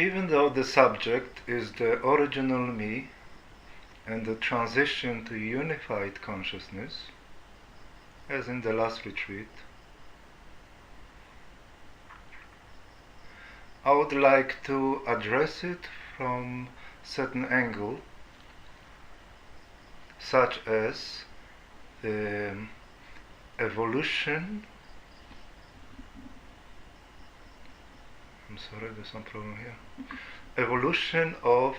Even though the subject is the original me and the transition to unified consciousness, as in the last retreat, I would like to address it from certain angle, such as the evolution. I'm sorry, there's some problem here. Evolution of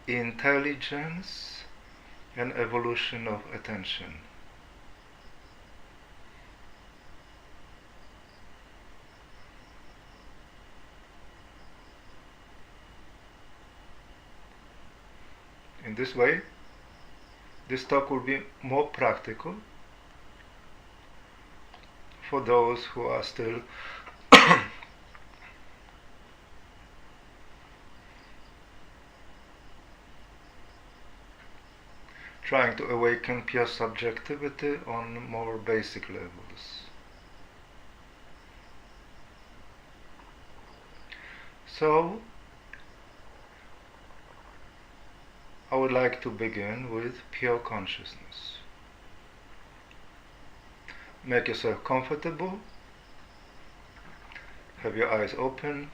intelligence and evolution of attention. In this way, this talk will be more practical for those who are still trying to awaken pure subjectivity on more basic levels. So, I would like to begin with pure consciousness. Make yourself comfortable, have your eyes open,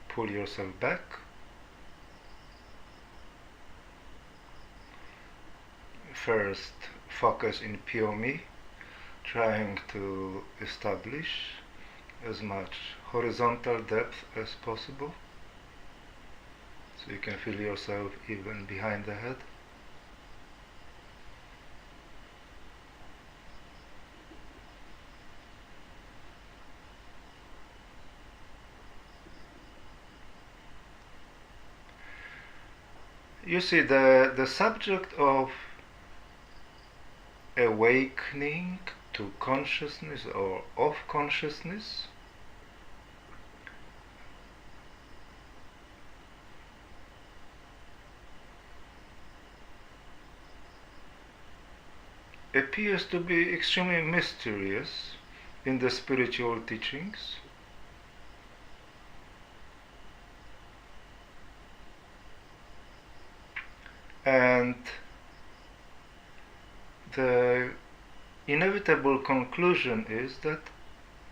pull yourself back, first focus in pure me, trying to establish as much horizontal depth as possible, so you can feel yourself even behind the head. You see, the subject of awakening to consciousness or of consciousness appears to be extremely mysterious in the spiritual teachings. And the inevitable conclusion is that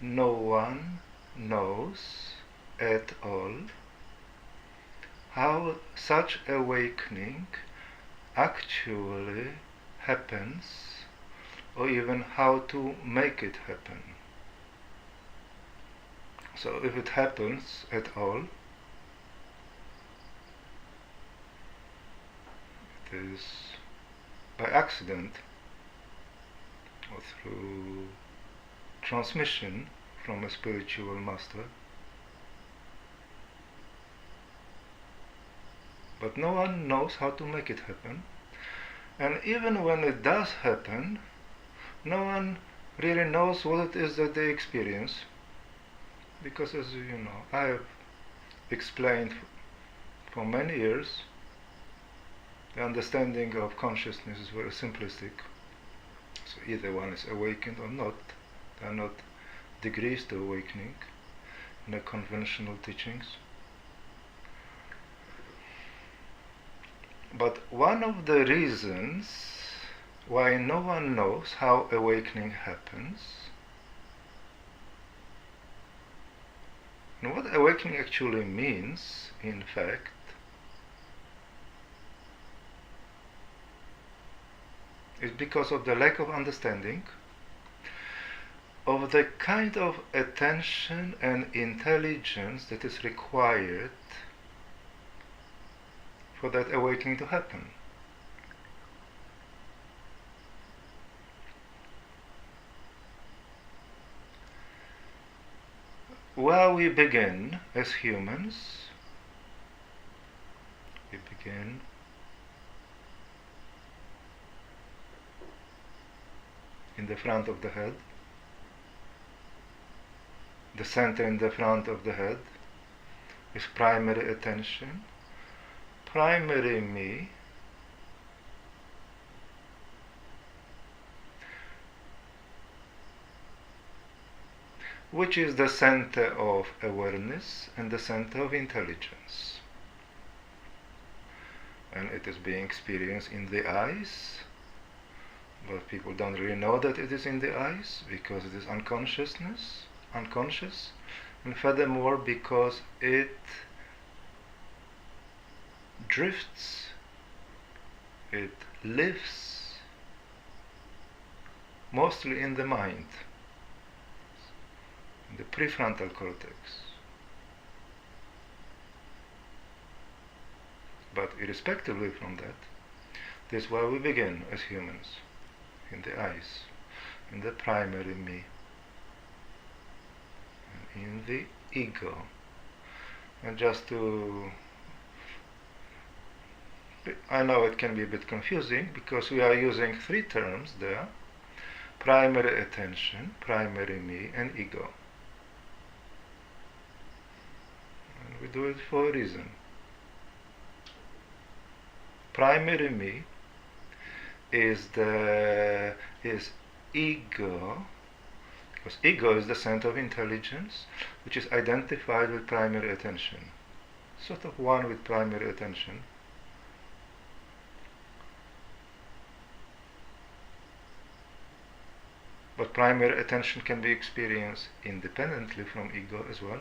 no one knows at all how such awakening actually happens, or even how to make it happen. So if it happens at all, it is by accident or through transmission from a spiritual master. But no one knows how to make it happen. And even when it does happen, no one really knows what it is that they experience. Because, as you know, I have explained for many years, the understanding of consciousness is very simplistic. So either one is awakened or not. There are not degrees to awakening in the conventional teachings. But one of the reasons why no one knows how awakening happens, and what awakening actually means, in fact, is because of the lack of understanding of the kind of attention and intelligence that is required for that awakening to happen. Where we begin as humans, we begin in the front of the head. The center in the front of the head is primary attention, primary me, which is the center of awareness and the center of intelligence. And it is being experienced in the eyes, but people don't really know that it is in the eyes because it is unconscious, and furthermore because it drifts, it lives mostly in the mind, in the prefrontal cortex. But irrespectively from that, this is where we begin as humans, in the eyes, in the primary me, in the ego. And just to, I know it can be a bit confusing because we are using three terms there: primary attention, primary me, and ego. And we do it for a reason. Primary me is ego, because ego is the center of intelligence, which is identified with primary attention, sort of one with primary attention. But primary attention can be experienced independently from ego as well.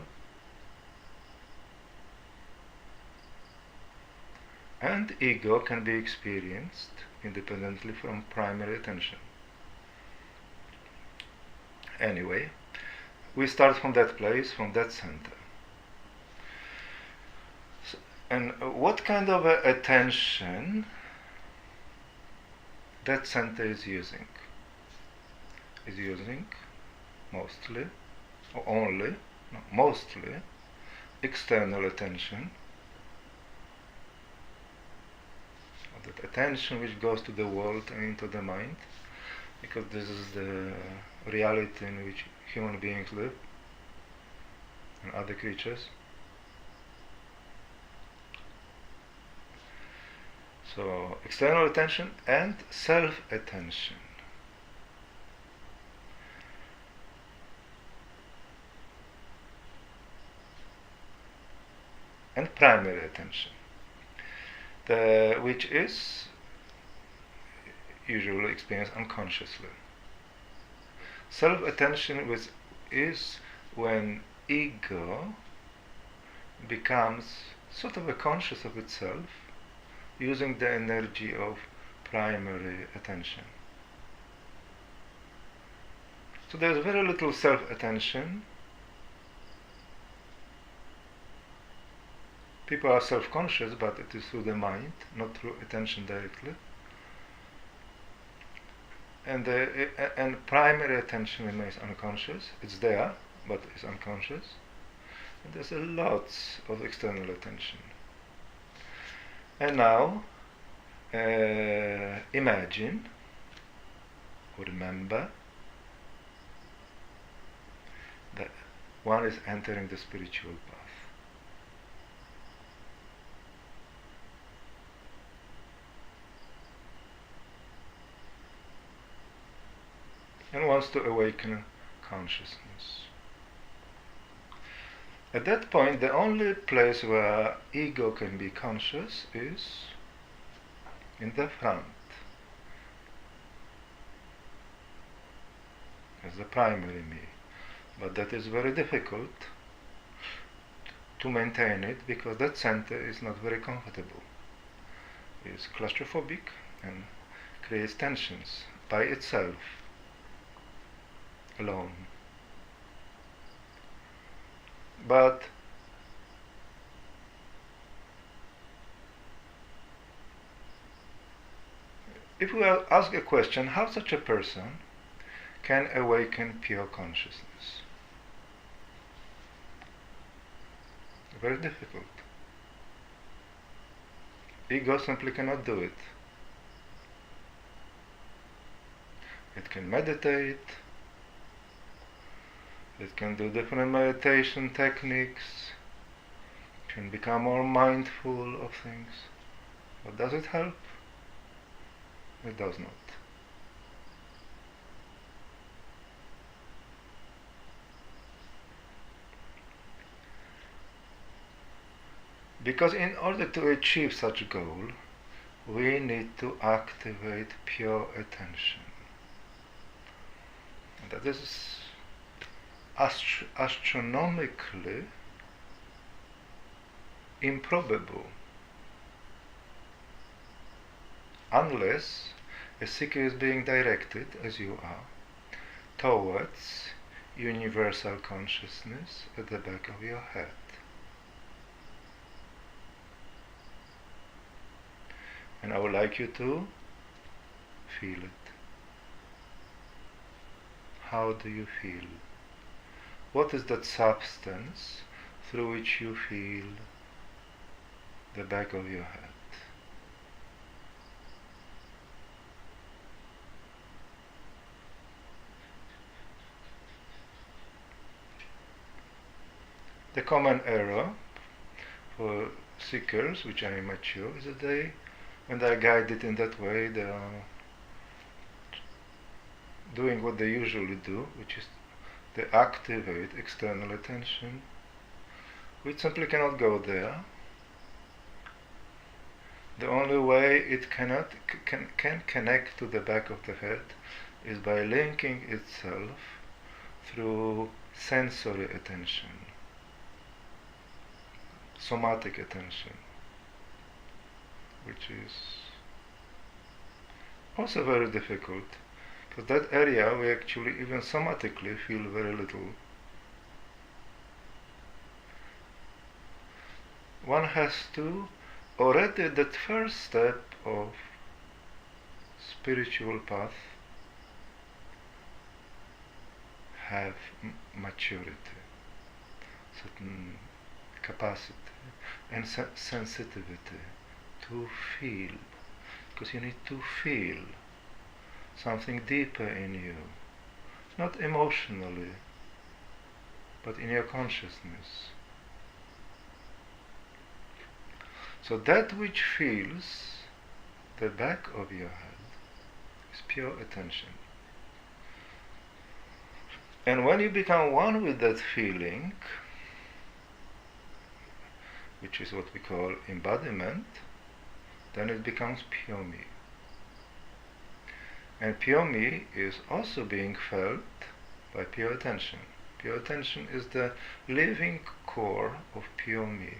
And ego can be experienced independently from primary attention. Anyway, we start from that place, from that center. So, and what kind of attention that center is using? Is using mostly, or only, no, mostly, external attention. That attention which goes to the world and into the mind, because this is the reality in which human beings live and other creatures. So external attention and self-attention. And primary attention, which is usually experienced unconsciously. Self-attention is when ego becomes sort of a conscious of itself, using the energy of primary attention. So there's very little self-attention. People are self-conscious, but it is through the mind, not through attention directly. And primary attention remains unconscious. It's there, but it's unconscious. And there's a lot of external attention. And now, imagine or remember that one is entering the spiritual path. And wants to awaken consciousness. At that point, the only place where ego can be conscious is in the front, as the primary me. But that is very difficult to maintain it, because that center is not very comfortable. It's claustrophobic and creates tensions by itself, alone. But if we ask a question, how such a person can awaken pure consciousness? Very difficult. Ego simply cannot do it. It can meditate, it can do different meditation techniques, can become more mindful of things. But does it help? It does not. Because in order to achieve such a goal, we need to activate pure attention. And that is astronomically improbable, unless a seeker is being directed, as you are, towards universal consciousness at the back of your head. And I would like you to feel it. How do you feel? What is that substance through which you feel the back of your head? The common error for seekers, which are immature, is that when they are guided in that way, they are doing what they usually do, which is they activate external attention, which simply cannot go there. The only way it can connect to the back of the head is by linking itself through sensory attention, somatic attention, which is also very difficult, because that area we actually even somatically feel very little. One has to already that first step of spiritual path have maturity, certain capacity and sensitivity to feel, because you need to feel something deeper in you, not emotionally, but in your consciousness. So that which feels the back of your head is pure attention. And when you become one with that feeling, which is what we call embodiment, then it becomes pure me. And pure me is also being felt by pure attention. Pure attention is the living core of pure me,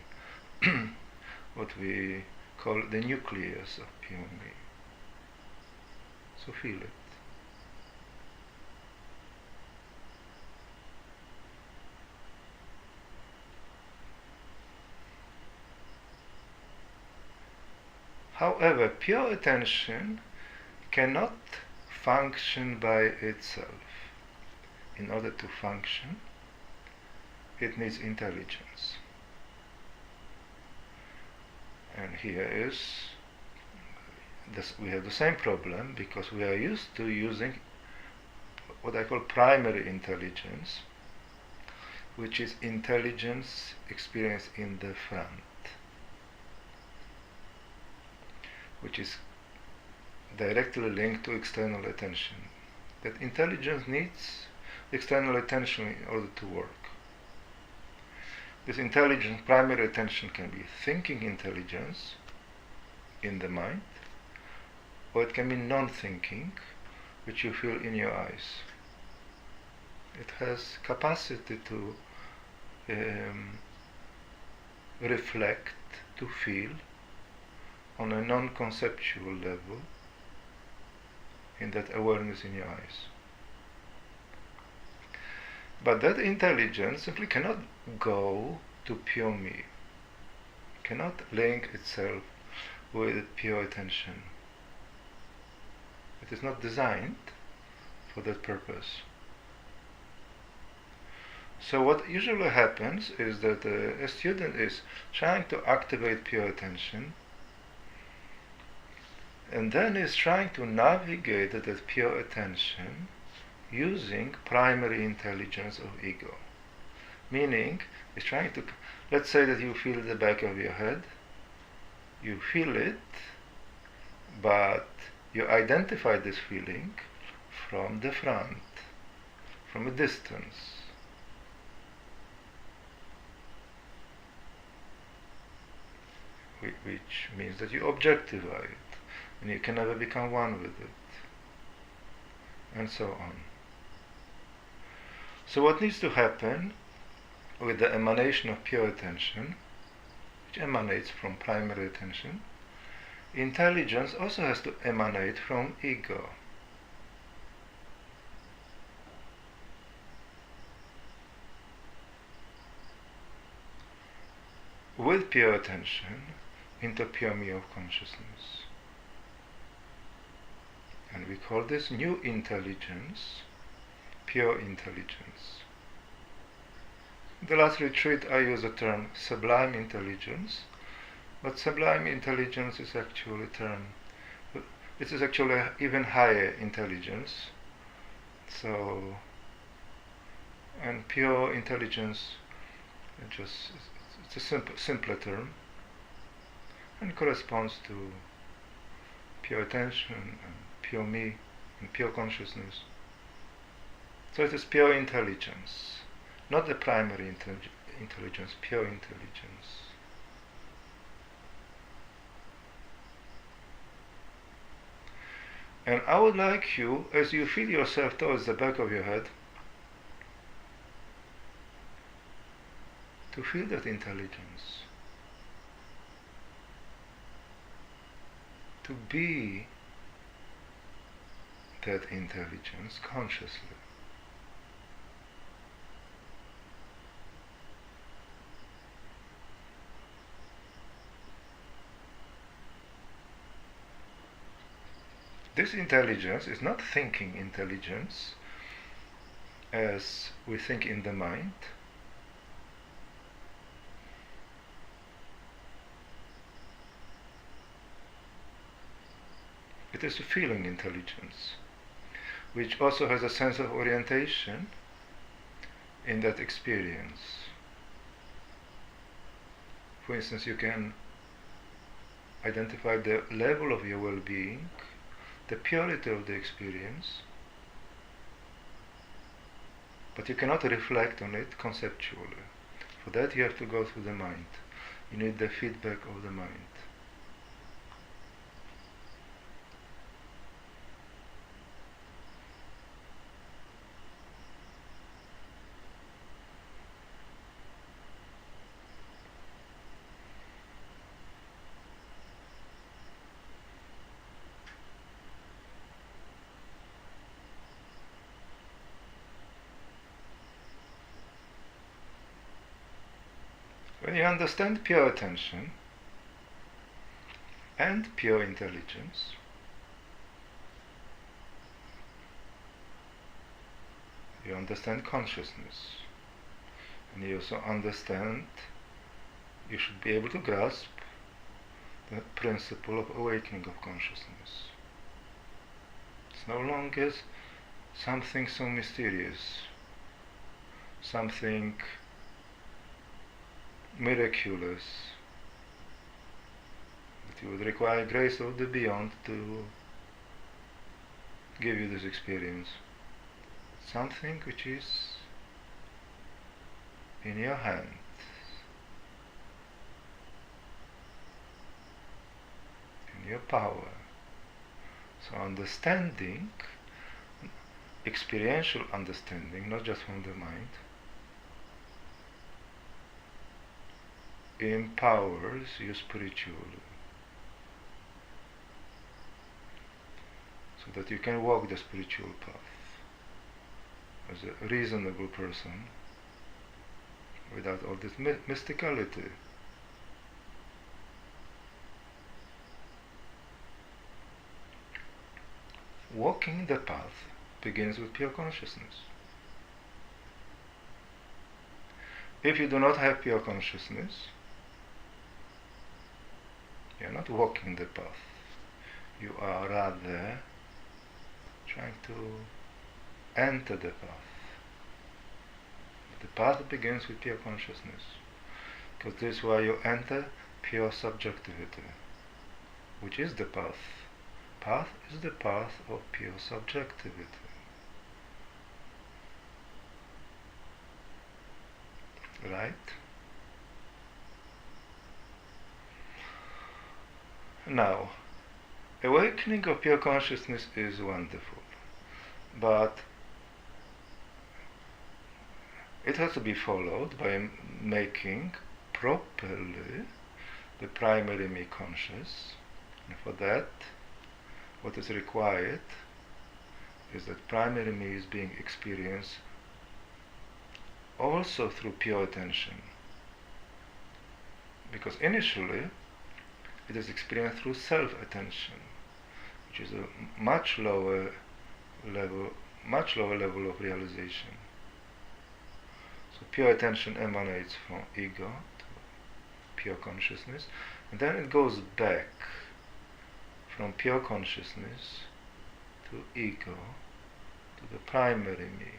what we call the nucleus of pure me. So feel it. However, pure attention cannot function by itself. In order to function, it needs intelligence. And here is this, we have the same problem, because we are used to using what I call primary intelligence, which is intelligence experienced in the front, which is directly linked to external attention. That intelligence needs external attention in order to work. This intelligence, primary attention, can be thinking intelligence in the mind, or it can be non-thinking, which you feel in your eyes. It has capacity to reflect, to feel on a non-conceptual level in that awareness in your eyes. But that intelligence simply cannot go to pure me, cannot link itself with pure attention. It is not designed for that purpose. So what usually happens is that a student is trying to activate pure attention, and then is trying to navigate that pure attention using primary intelligence of ego. Meaning, is trying to, let's say that you feel the back of your head, you feel it, but you identify this feeling from the front, from a distance. which means that you objectify it, and you can never become one with it, and so on. So what needs to happen with the emanation of pure attention, which emanates from primary attention, intelligence also has to emanate from ego. With pure attention into pure me of consciousness. And we call this new intelligence pure intelligence. In the last retreat I used the term sublime intelligence, but sublime intelligence is actually it is actually even higher intelligence. So, and pure intelligence, it's a simpler term, and corresponds to pure attention and pure me and pure consciousness. So it is pure intelligence, not the primary intelligence, pure intelligence. And I would like you, as you feel yourself towards the back of your head, to feel that intelligence, to be that intelligence consciously. This intelligence is not thinking intelligence as we think in the mind. It is a feeling intelligence, which also has a sense of orientation in that experience. For instance, you can identify the level of your well-being, the purity of the experience, but you cannot reflect on it conceptually. For that you have to go through the mind. You need the feedback of the mind. When you understand pure attention and pure intelligence, you understand consciousness, and you also understand, you should be able to grasp the principle of awakening of consciousness. It's no longer something so mysterious, something miraculous, that you would require grace of the beyond to give you this experience. Something which is in your hand. In your power. So understanding, experiential understanding, not just from the mind, empowers you spiritually, so that you can walk the spiritual path as a reasonable person without all this mysticality. Walking the path begins with pure consciousness. If you do not have pure consciousness, you are not walking the path. You are rather trying to enter the path. The path begins with pure consciousness, because this is why you enter pure subjectivity, which is the path. Path is the path of pure subjectivity. Right? Now, awakening of pure consciousness is wonderful, but it has to be followed by making properly the primary me conscious. And for that, what is required is that primary me is being experienced also through pure attention. Because initially, it is experienced through self-attention, which is a much lower level of realization. So pure attention emanates from ego to pure consciousness, and then it goes back from pure consciousness to ego to the primary me.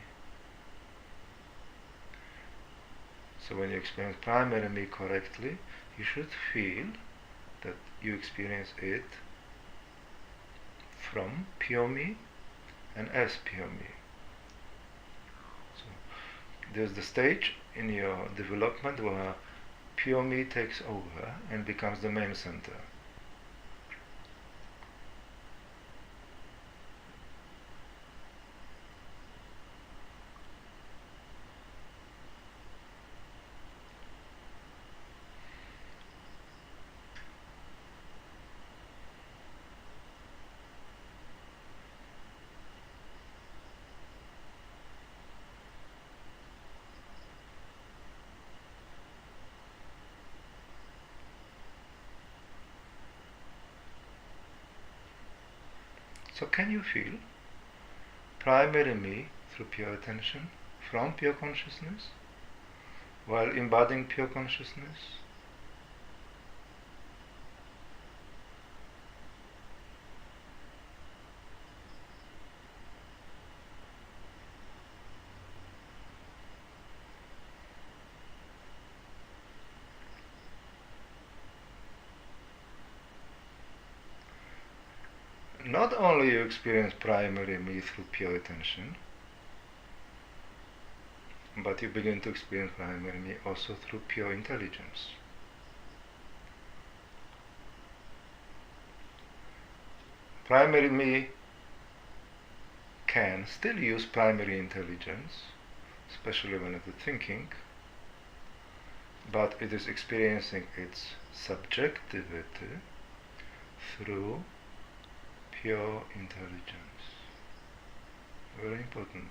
So when you experience primary me correctly, you should feel that you experience it from pure me and as pure me. So there's the stage in your development where pure me takes over and becomes the main center. So can you feel primary me through pure attention from pure consciousness while embodying pure consciousness? Not only you experience primary me through pure attention, but you begin to experience primary me also through pure intelligence. Primary me can still use primary intelligence, especially when it is thinking, but it is experiencing its subjectivity through pure intelligence. Very important.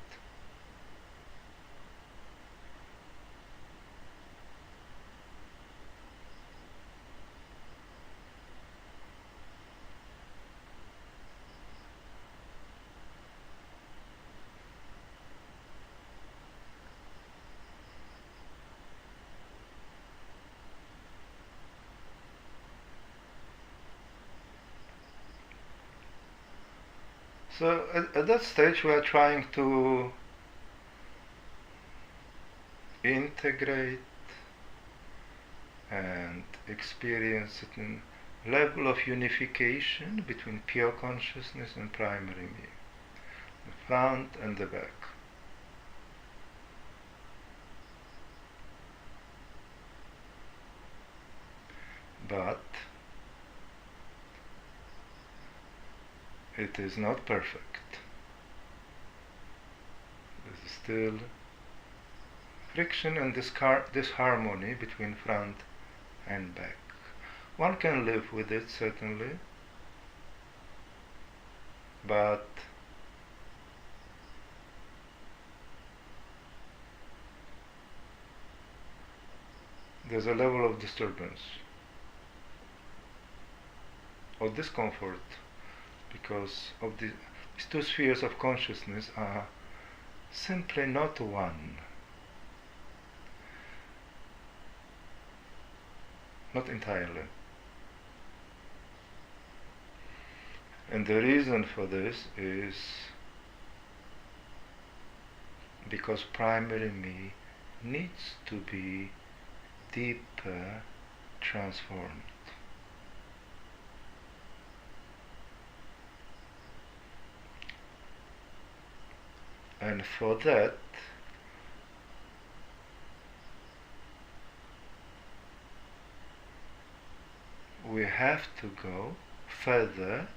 So at that stage we are trying to integrate and experience a certain level of unification between pure consciousness and primary me, the front and the back. But it is not perfect. There's still friction and disharmony between front and back. One can live with it, certainly, but there's a level of disturbance or discomfort because of these two spheres of consciousness are simply not one. Not entirely. And the reason for this is because primary me needs to be deeper transformed. And for that, we have to go further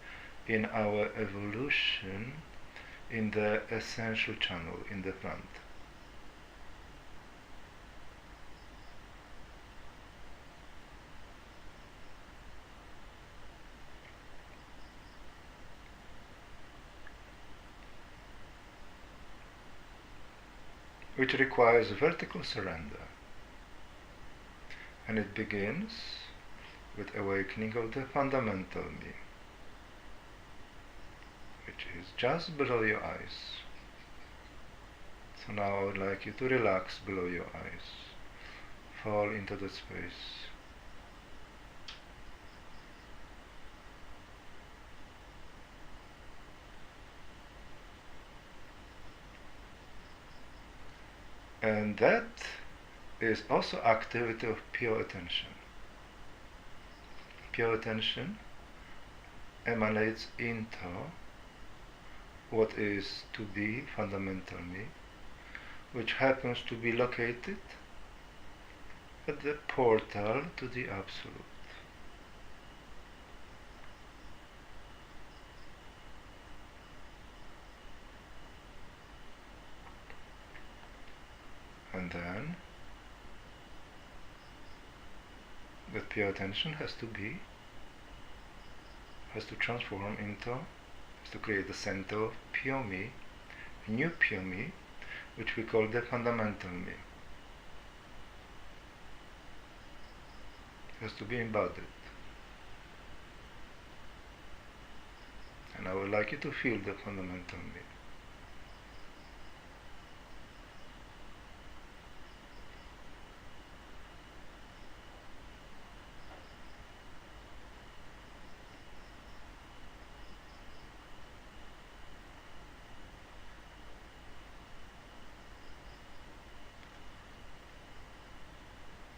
in our evolution in the essential channel in the front. Which requires vertical surrender. And it begins with awakening of the fundamental me, which is just below your eyes. So now I would like you to relax below your eyes, fall into the space. And that is also activity of pure attention. Pure attention emanates into what is to be fundamental me, which happens to be located at the portal to the Absolute. And then that pure attention has to transform into, has to create a center of pure me, a new pure me, which we call the fundamental me. It has to be embodied. And I would like you to feel the fundamental me.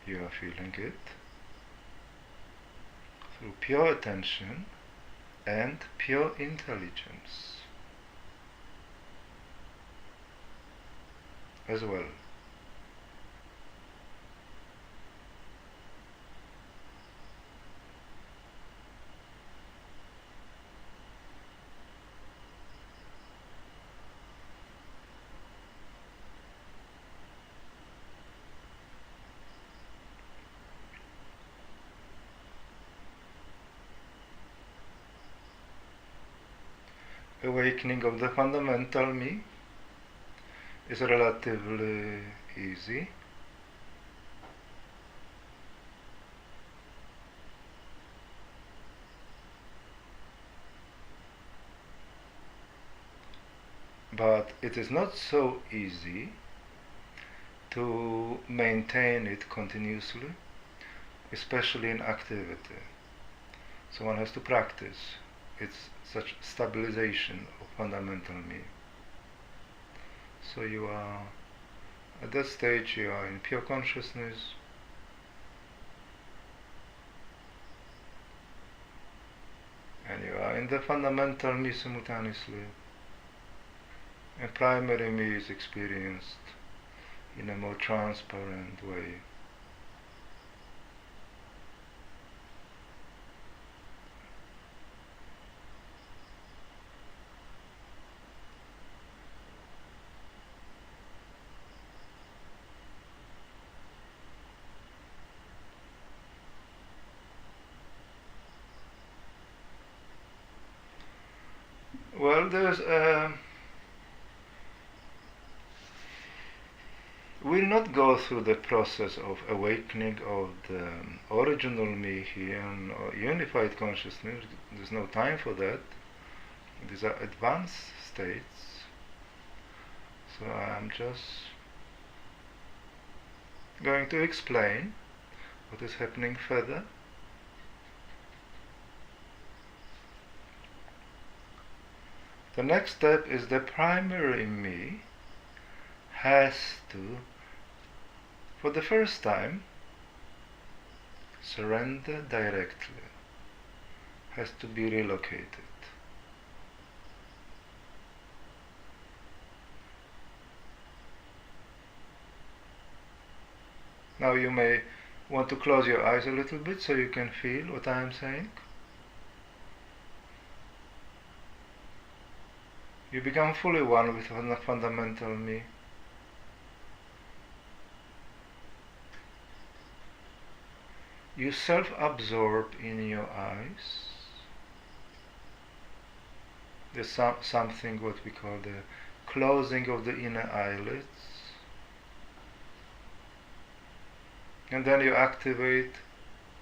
You are feeling it through pure attention and pure intelligence as well. Awakening of the fundamental me is relatively easy. But it is not so easy to maintain it continuously, especially in activity. So one has to practice. It's such stabilization of fundamental me. So you are, at that stage, you are in pure consciousness. And you are in the fundamental me simultaneously. And primary me is experienced in a more transparent way. Well, we'll not go through the process of awakening of the original me here and unified consciousness. There's no time for that. These are advanced states. So I'm just going to explain what is happening further. The next step is the primary me has to, for the first time, surrender directly, has to be relocated. Now you may want to close your eyes a little bit so you can feel what I am saying. You become fully one with the fundamental me. You self-absorb in your eyes. There's something what we call the closing of the inner eyelids. And then you activate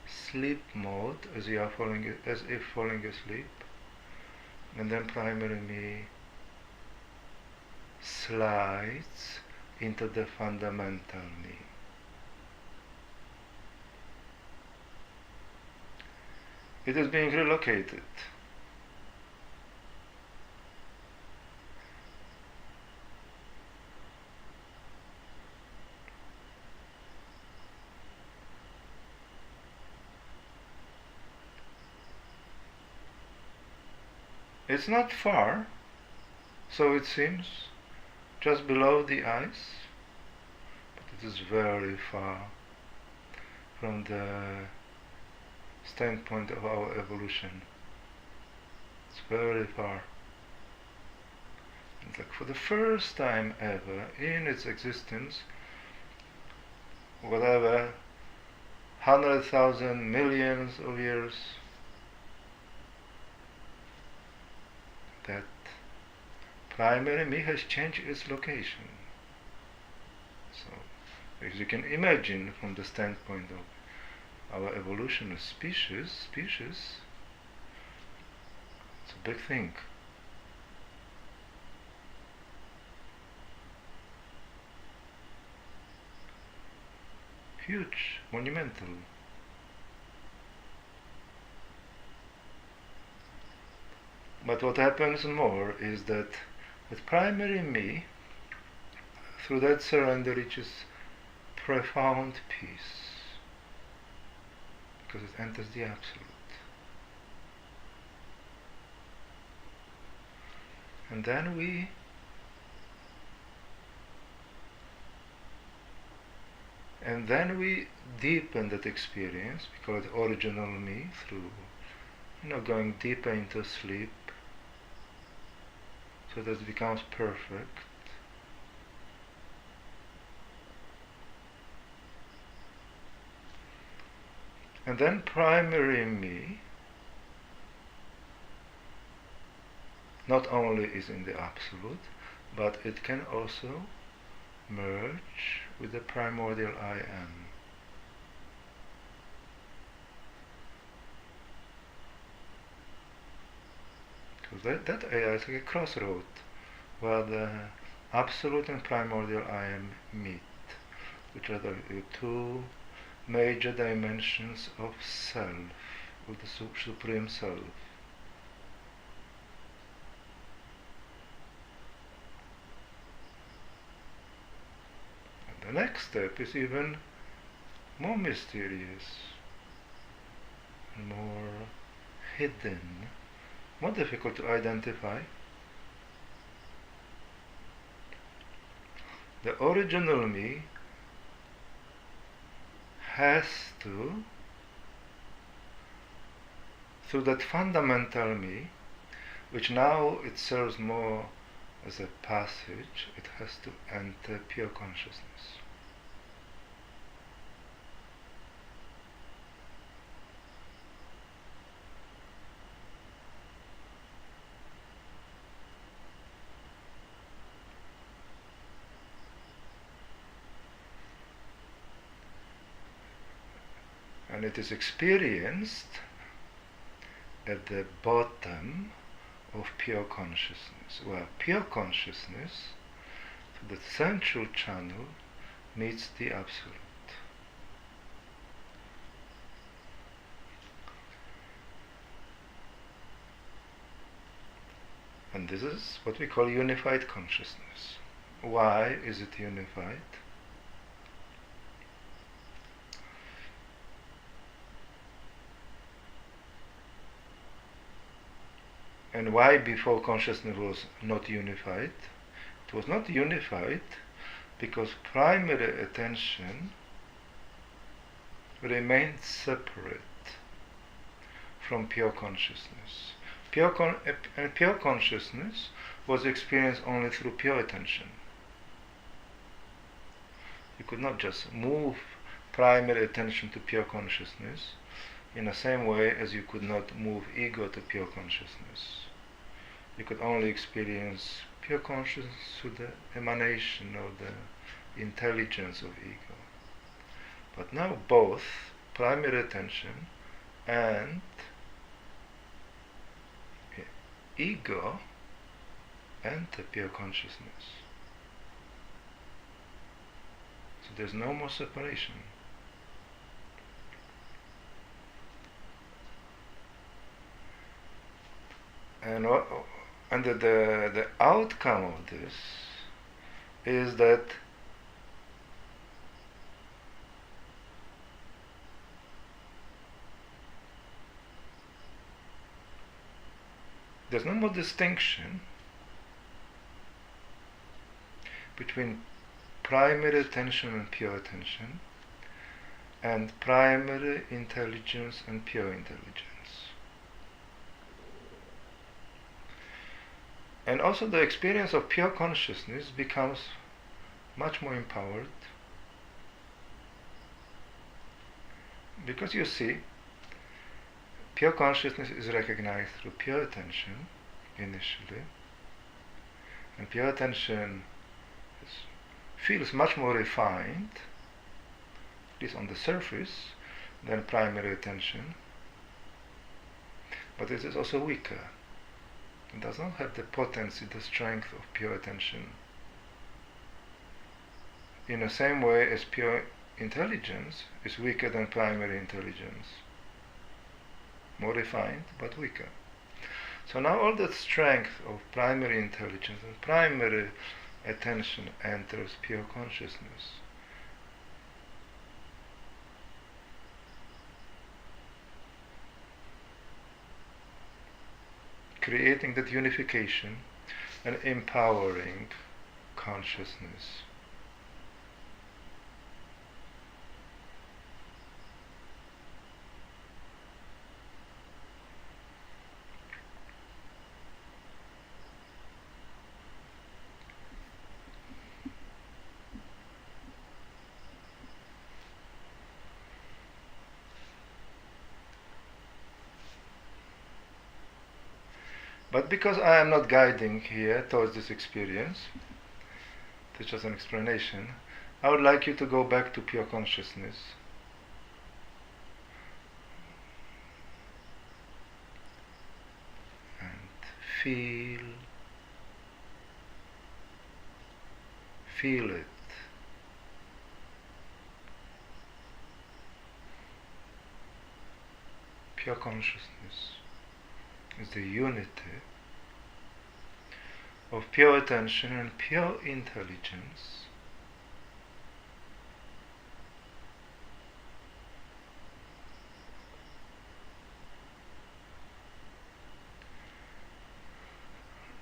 sleep mode as you are as if falling asleep. And then primary me slides into the fundamental me. It is being relocated. It's not far, so it seems, just below the eyes, but it is very far from the standpoint of our evolution. It's very far. It's like for the first time ever in its existence, whatever, 100,000 millions of years, that primary me has changed its location. So, as you can imagine from the standpoint of our evolution as species, it's a big thing. Huge, monumental. But what happens more is that primary me, through that surrender, reaches profound peace, because it enters the absolute. And then we deepen that experience, we call it original me, through going deeper into sleep, so that it becomes perfect. And then primary me not only is in the absolute, but it can also merge with the primordial I am. Because that area is like a crossroad where the absolute and primordial I am meet, which are the two major dimensions of self, of the supreme self. And the next step is even more mysterious, more hidden, more difficult to identify. The original me has to, through that fundamental me, which now it serves more as a passage, it has to enter pure consciousness. And it is experienced at the bottom of pure consciousness, where pure consciousness, the central channel, meets the absolute. And this is what we call unified consciousness. Why is it unified? And why before consciousness was not unified? It was not unified because primary attention remained separate from pure consciousness. And pure consciousness was experienced only through pure attention. You could not just move primary attention to pure consciousness in the same way as you could not move ego to pure consciousness. You could only experience pure consciousness through the emanation of the intelligence of ego. But now both primary attention and ego enter pure consciousness. So there's no more separation. And the outcome of this is that there's no more distinction between primary attention and pure attention, and primary intelligence and pure intelligence. And also the experience of pure consciousness becomes much more empowered, because you see, pure consciousness is recognized through pure attention initially, and pure attention feels much more refined, at least on the surface, than primary attention, but it is also weaker. It does not have the potency, the strength of pure attention. In the same way as pure intelligence is weaker than primary intelligence. More refined, but weaker. So now all that strength of primary intelligence and primary attention enters pure consciousness. Creating that unification and empowering consciousness. But because I am not guiding here towards this experience, it's just an explanation, I would like you to go back to pure consciousness. And feel it. Pure consciousness is the unity of pure attention and pure intelligence,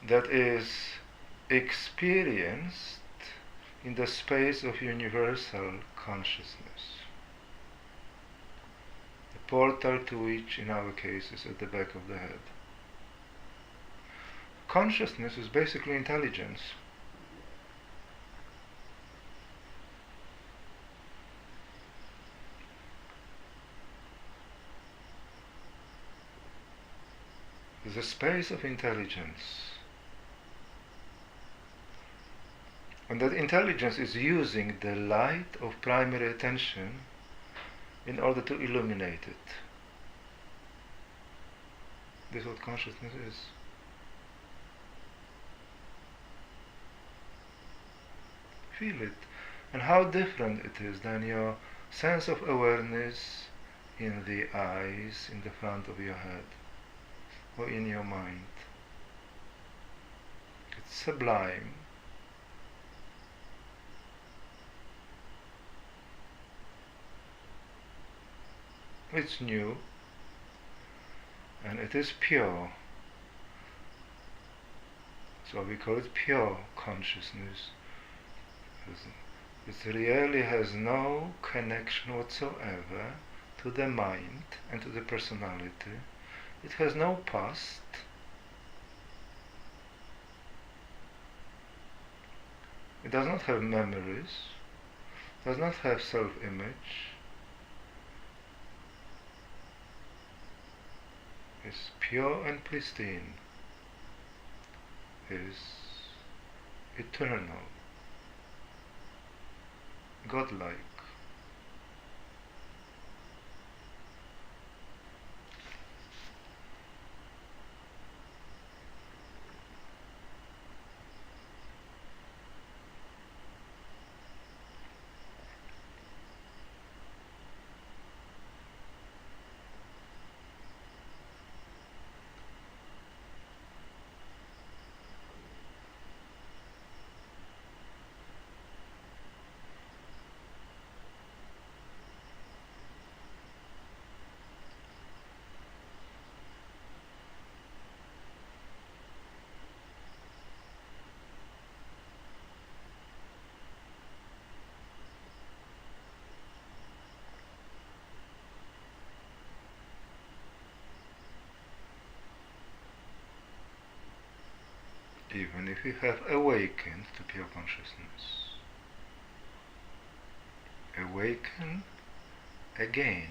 that is experienced in the space of universal consciousness, the portal to which in our case is at the back of the head. Consciousness is basically intelligence. It's a space of intelligence. And that intelligence is using the light of primary attention in order to illuminate it. This is what consciousness is. Feel it, and how different it is than your sense of awareness in the eyes, in the front of your head, or in your mind. It's sublime. It's new, and it is pure. So we call it pure consciousness. It really has no connection whatsoever to the mind and to the personality. It has no past, It does not have memories, does not have self-image. Is pure and pristine, is eternal, godlike. Even if you have awakened to pure consciousness, awaken again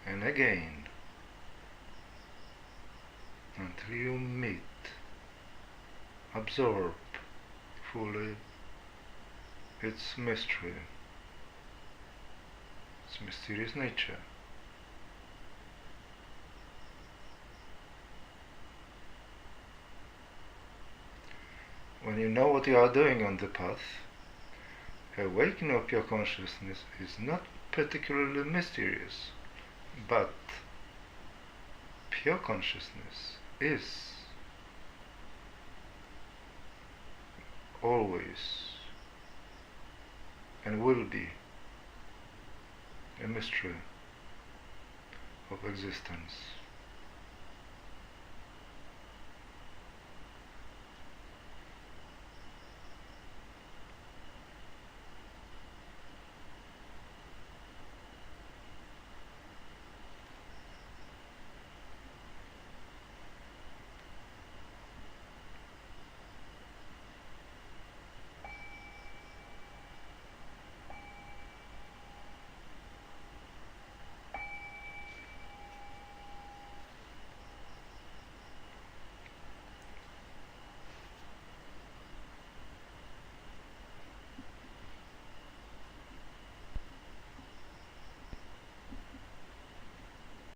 and again until you meet, absorb fully its mystery, its mysterious nature. When you know what you are doing on the path, awakening of pure consciousness is not particularly mysterious, but pure consciousness is always and will be a mystery of existence.